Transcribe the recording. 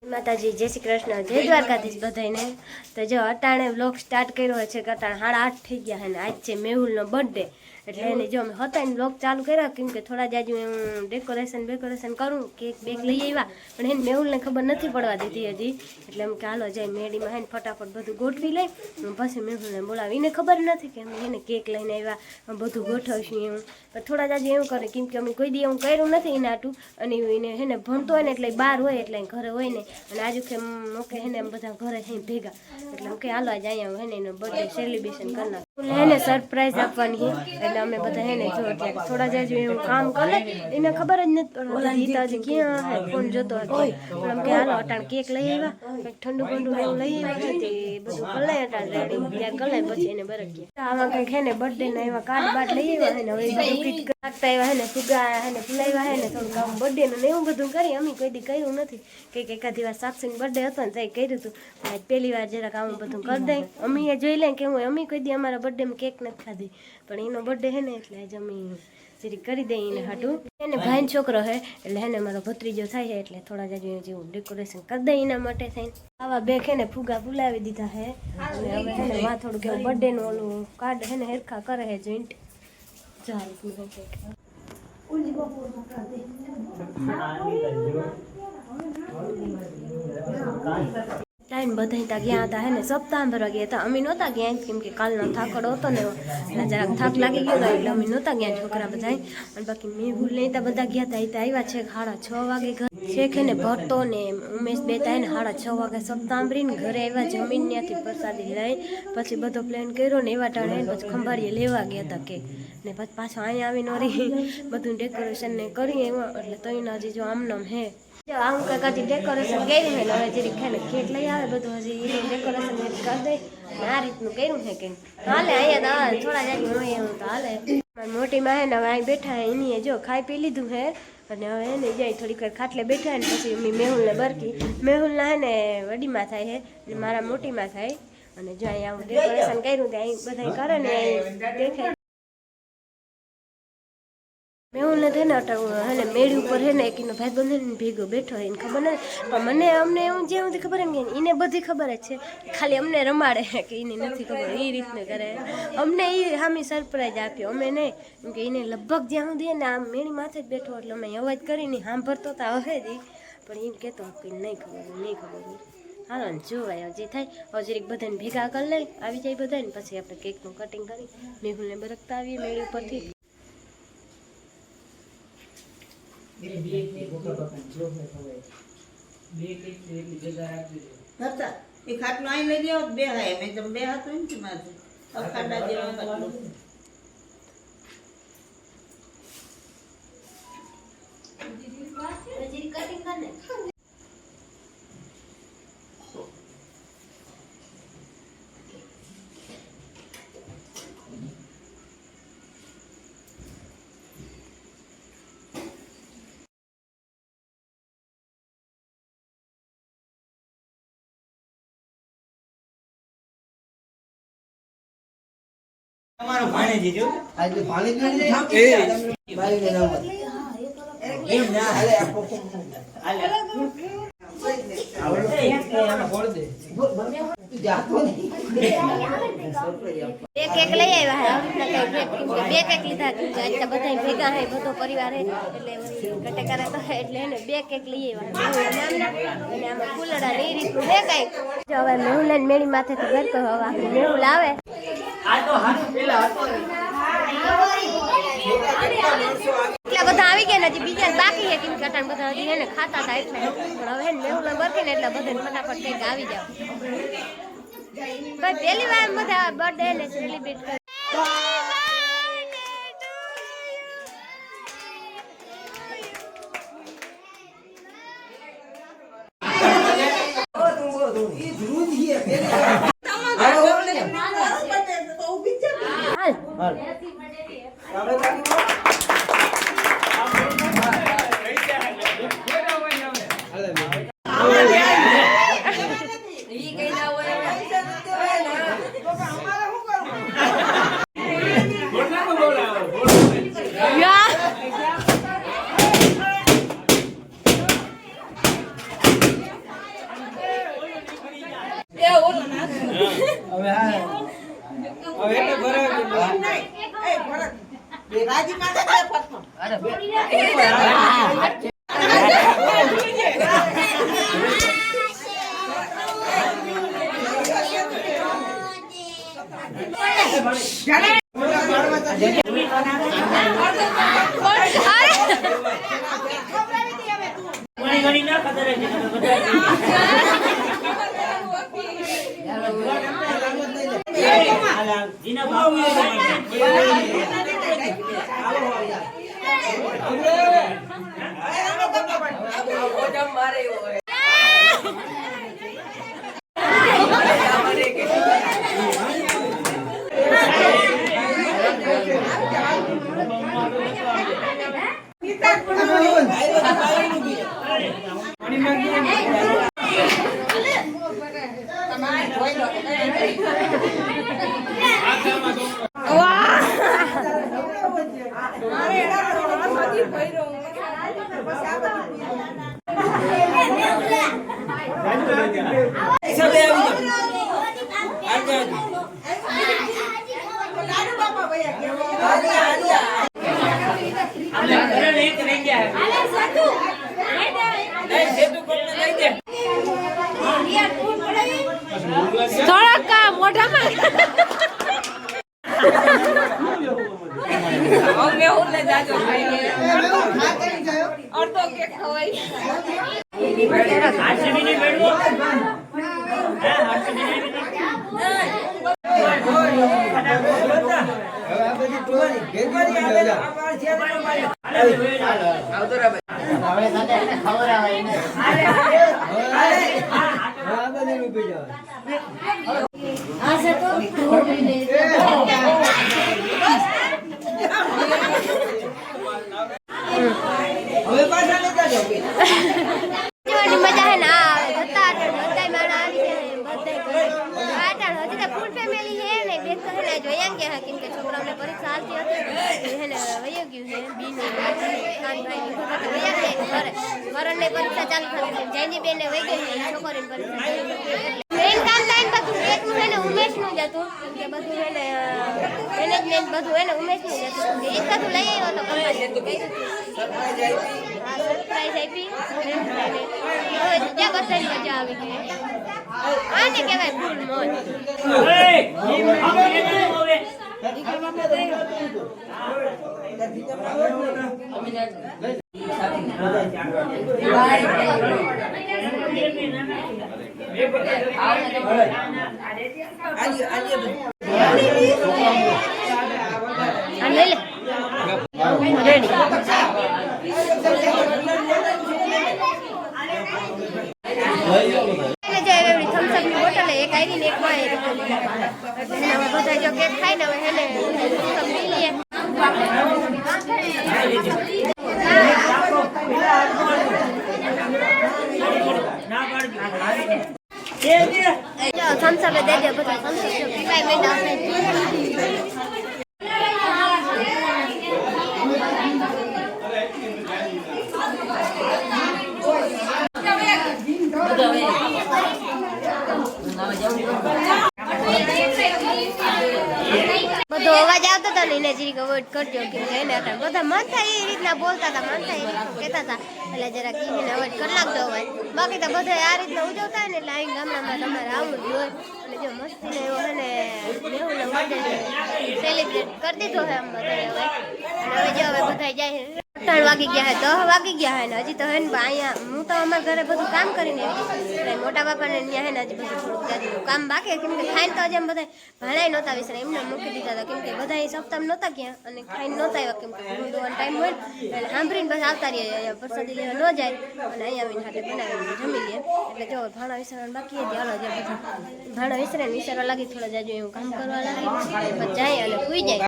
માતાજી જય શ્રી કૃષ્ણ જય દ્વારકાધીશ બધાને તો જો અટાણે વ્લોગ સ્ટાર્ટ કર્યો છે કે અટાણે 8:30 થઈ ગયા છે ને આજ છે મેહુલનો બર્થડે એટલે એને જો અમે હતા ને વ્લોગ ચાલુ કર્યા કેમ કે થોડા જાજુ હું ડેકોરેશન કરું કેક બેક લઈ આવ્યા પણ એને મેહુલને ખબર નથી પડવા દીધી હજી એટલે એમ કે હાલો જાય મેડીમાં હે ફટાફટ બધું ગોઠવી લઈ પછી મેહુલને બોલાવીને ખબર નથી કે અમે એને કેક લઈને આવ્યા બધું ગોઠવશું એવું પણ થોડા જાજુ એવું કરે કેમ કે અમે કોઈ દી એવું કર્યું નથી એના આટું અને એને હેને ભણતો હોય ને એટલે બહાર હોય એટલે ઘરે હોય ને અને આજુ કે મોકે હેને એમ બધા ઘરે અહીં ભેગા એટલે કે હાલો આજે અહીંયા હેને એનો બર્થડે સેલિબ્રેશન કરી નાખું એને સરપ્રાઈઝ આપવાની એટલે અમે બધા હેને જો અત્યારે થોડા જાજુ એવું કામ કરે એને ખબર જ નથી પડતી તો હજી ક્યાં હે ફોન જોતો હતો પણ એમ કે હાલો અટાણ કેક લઈ આવ્યા કંઈક ઠંડુ ઠંડુ એવું લઈ આવ્યા તે બધું કલાય અટાણ રેડી ત્યાં કલાય પછી એને બરક્યા આમાં કંઈક હેને બર્થડે ના એવા કાર્ડ બાટ લઈ આવ્યા હે ને હવે બધું કીટ રાખતા આવ્યા હે ને ફુગા હે ને ફુલાવ્યા હે ને થોડુંક આમ બર્થડે નું એવું બધું કરી અમે કોઈ દી કર્યું નથી કંઈક એકાદી વાર સાક્ષીનો બર્થડે હતો ને ત્યાં કર્યું હતું આજ પહેલી વાર જરાક આવું બધું કરી દઈ અમે એ જોઈ લે કે હું અમે કોઈ દી અમારા બર્થડેમાં કેક નથી ખાધી પણ એનો બર્થડે હે ને એટલે આજે અમે જરી કરી દઈએ એને હાટું એને ભાઈનો છોકરો હે એટલે હેને મારો ભત્રીજો થાય છે એટલે થોડા જાજુ જેવું ડેકોરેશન કરી દઈએ એના માટે થઈને આવા બે છે ને ફુગા ફુલાવી દીધા હે અને હવે હે ને વા થોડુંક એવું બર્થડેનું ઓલું કાર્ડ હે ને હેરખા કરે હે જોઈન્ટ ટાઈમ બધા ત્યાં ગયા હતા હે ને સપ્તાહ ભરવા ગયા હતા અમે નહોતા ગયા કેમ કે કાલનો થાકડો હતો ને એટલે જરાક થાક લાગી ગયો એટલે અમે નહોતા ગયા છોકરા બધા અને બાકી મેહુલ ને ત્યાં બધા ગયા હતા આવ્યા છે 6:30 વાગે ઘરે શેખ ને ભરતો ને ઉમેશ બે થાય ને 6:30 વાગે સપ્તાંબરીને ઘરે આવ્યા જમીન ત્યાંથી પ્રસાદી લઈ પછી બધો પ્લાન કર્યો ને એવા ટાણે પછી ખંભાળીએ લેવા ગયા હતા કેક ને પછી પાછો અહીંયા આવીને વળી બધું ડેકોરેશન ને કરીએ એમાં એટલે તઈને હજી જો આમનામ હે આમ કાકાથી ડેકોરેશન કર્યું છે ને હવે જરી ખાને કેક લઈ આવે બધું હજી એનું ડેકોરેશન કરી દઈ આ રીતનું કર્યું છે કે હાલે અહીંયા થોડા જાય હોય એવું તો હાલે મોટીમાં હે ને હવે અહીં બેઠા હે એની જો ખાઈ પી લીધું હે અને હવે એને જાય થોડીક વાર ખાટલે બેઠા ને પછી મમ્મી મેહુલને બરકી મેહુલના હે ને વડીમાં થાય હે ને મારા મોટીમાં થાય અને જો અહીંયા આવું ડેકોરેશન કર્યું ત્યાં બધા કરે ને દેખાય મેહુલને થઈને અટાણું હે ને મેળી ઉપર હે ને એકનો ભાઈ બંધ ભેગો બેઠો એને ખબર નથી પણ અમને એવું જે સુધી ખબર એમ કે એને બધી ખબર જ છે ખાલી અમને રમાડે કે એને નથી ખબર એ રીતનું કરે અમને એ સામી સરપ્રાઈઝ આપ્યો અમે નહીં કેમ કે એને લગભગ જ્યાં સુધી ને આમ મેળી માથે જ બેઠો એટલે અમે અવાજ કરીને સાંભળતો તો હવે જ પણ એમ કહેતો કે નહીં ખબર હાલો ને જોવાય જે થાય હવે જરીક બધાને ભેગા કરી લઈ આવી જાય બધા ને પછી આપણે કેકનું કટિંગ કરી મેહુલને બરકતા આવીએ મેળી ઉપરથી એ ખાટલો અહીં લઈ જાઓ બે હાય મેં તમે બે હાથ હોય ને મારે ખાટા જેવા ખાટલો તમારો ભાણેજી જો આજે ભાણેજી એ બાઈ ને નામ એમ ના હાલે આપો હાલે આને બોલ દે તું જાતો નહીં બે કેક લઈ આવ્યા હે બે કેક લીધા એટલે બધા ભેગા હે બધો પરિવાર હે એટલે કટેકારા તો એટલે એને બે કેક લઈ આવ્યા અને આમાં ફૂલડા ને એ રીતનું હે કઈ હવે મેહુલ ને મેળી માથે તો ઘર કહો હવે મેહુલ આવે આ તો હારું પેલા હતો એટલા બધા આવી ગયા ને હજી બીજા બાકી છે કેમ કે અટાણ બધા હજી એને ખાતા હતા એટલે પણ હવે મેહુલ બરકે ને એટલે બધાને ફટાફટ કંઈક આવી જાવ ભાઈ પહેલી વાર બધા બર્થડે ને સેલિબ્રેટ કરે રાજી માટે બે ફરતો. ઘણી ઘણી ના ખબર છે બધા જીના ભાવ મજા હે ના આવે બધા માણા આવી ગયા બધા ફૂલ ફેમિલી હે ને બે તો હે ને જોયા ગયા કેમ કે છોકરાઓને પરીક્ષા આવતી હતી હે ને વયો ગયું છે બીને ખાનભાઈ વયા ગયા ઘરે વરણને પરીક્ષા ચાલુ થઈ જયની બેને વઈ ગઈ છે છોકરીની પરીક્ષા મેન કામ ટાઈમ બધું એકનું હે ને ઉમેશનું જ હતું કે બધું હે ને મેનેજમેન્ટ બધું હે ને ઉમેશનું જ હતું એ બધું લઈ આવ્યો તો કરવા સરપ્રાઈઝ આપી હવે ત્યાં બધાની મજા આવી ગઈ આને કહેવાય ફૂલ મોજ બધા જો કેક ખાઈ ને હવે થમ્સઅપ દે દે બધા થમ્સઅપ પીવાય મેડા બધો અવાજ આવતો હતો ને એને જરીક અવોઇડ કરજો કે એને હતા બધા મન થાય એ રીતના બોલતા હતા મન થાય એ રીતના કહેતા હતા એટલે જરાક એને અવોઇડ કરી નાખતો અવાજ બાકી તો બધા આ રીતના ઉજવતા હોય ને એટલે અહીં ગામડામાં તમારે આવવું જ હોય અને જો મસ્તીને એવો હે ને મેહુલનો બર્થડે સેલિબ્રેટ કરી દીધો છે આમ બધાએ હવે અને હવે જો હવે બધા જાય 8 વાગી ગયા હે 10 વાગી ગયા હે ને હજી તો હે ને અહીંયા હું તો અમારા ઘરે બધું કામ કરીને એટલે મોટા બાપાને ત્યાં હે ને હજી બધું થોડુંક કામ બાકી કેમ કે ખાઈને તો જેમ બધા ભાણાય નહોતા વિસરે એમને મૂકી દીધા હતા કેમ કે બધા સપ્તાહ નહોતા ગયા અને ખાઈને નહોતા આવ્યા કેમ કે દોવાનો ટાઈમ હોય એટલે સાંભળીને બસ આવતા રહીએ અહીંયા પ્રસાદી લેવા ન જાય અને અહીંયા આવીને હાથે બનાવીને જમી લઈએ એટલે જો ભાણા વિસરવાનું બાકી હતી હાલો જે બધા ભાણા વિસરે ને વિસરવા લાગી થોડા જાજુ એવું કામ કરવા લાગી પછી જાય અને સૂઈ જાય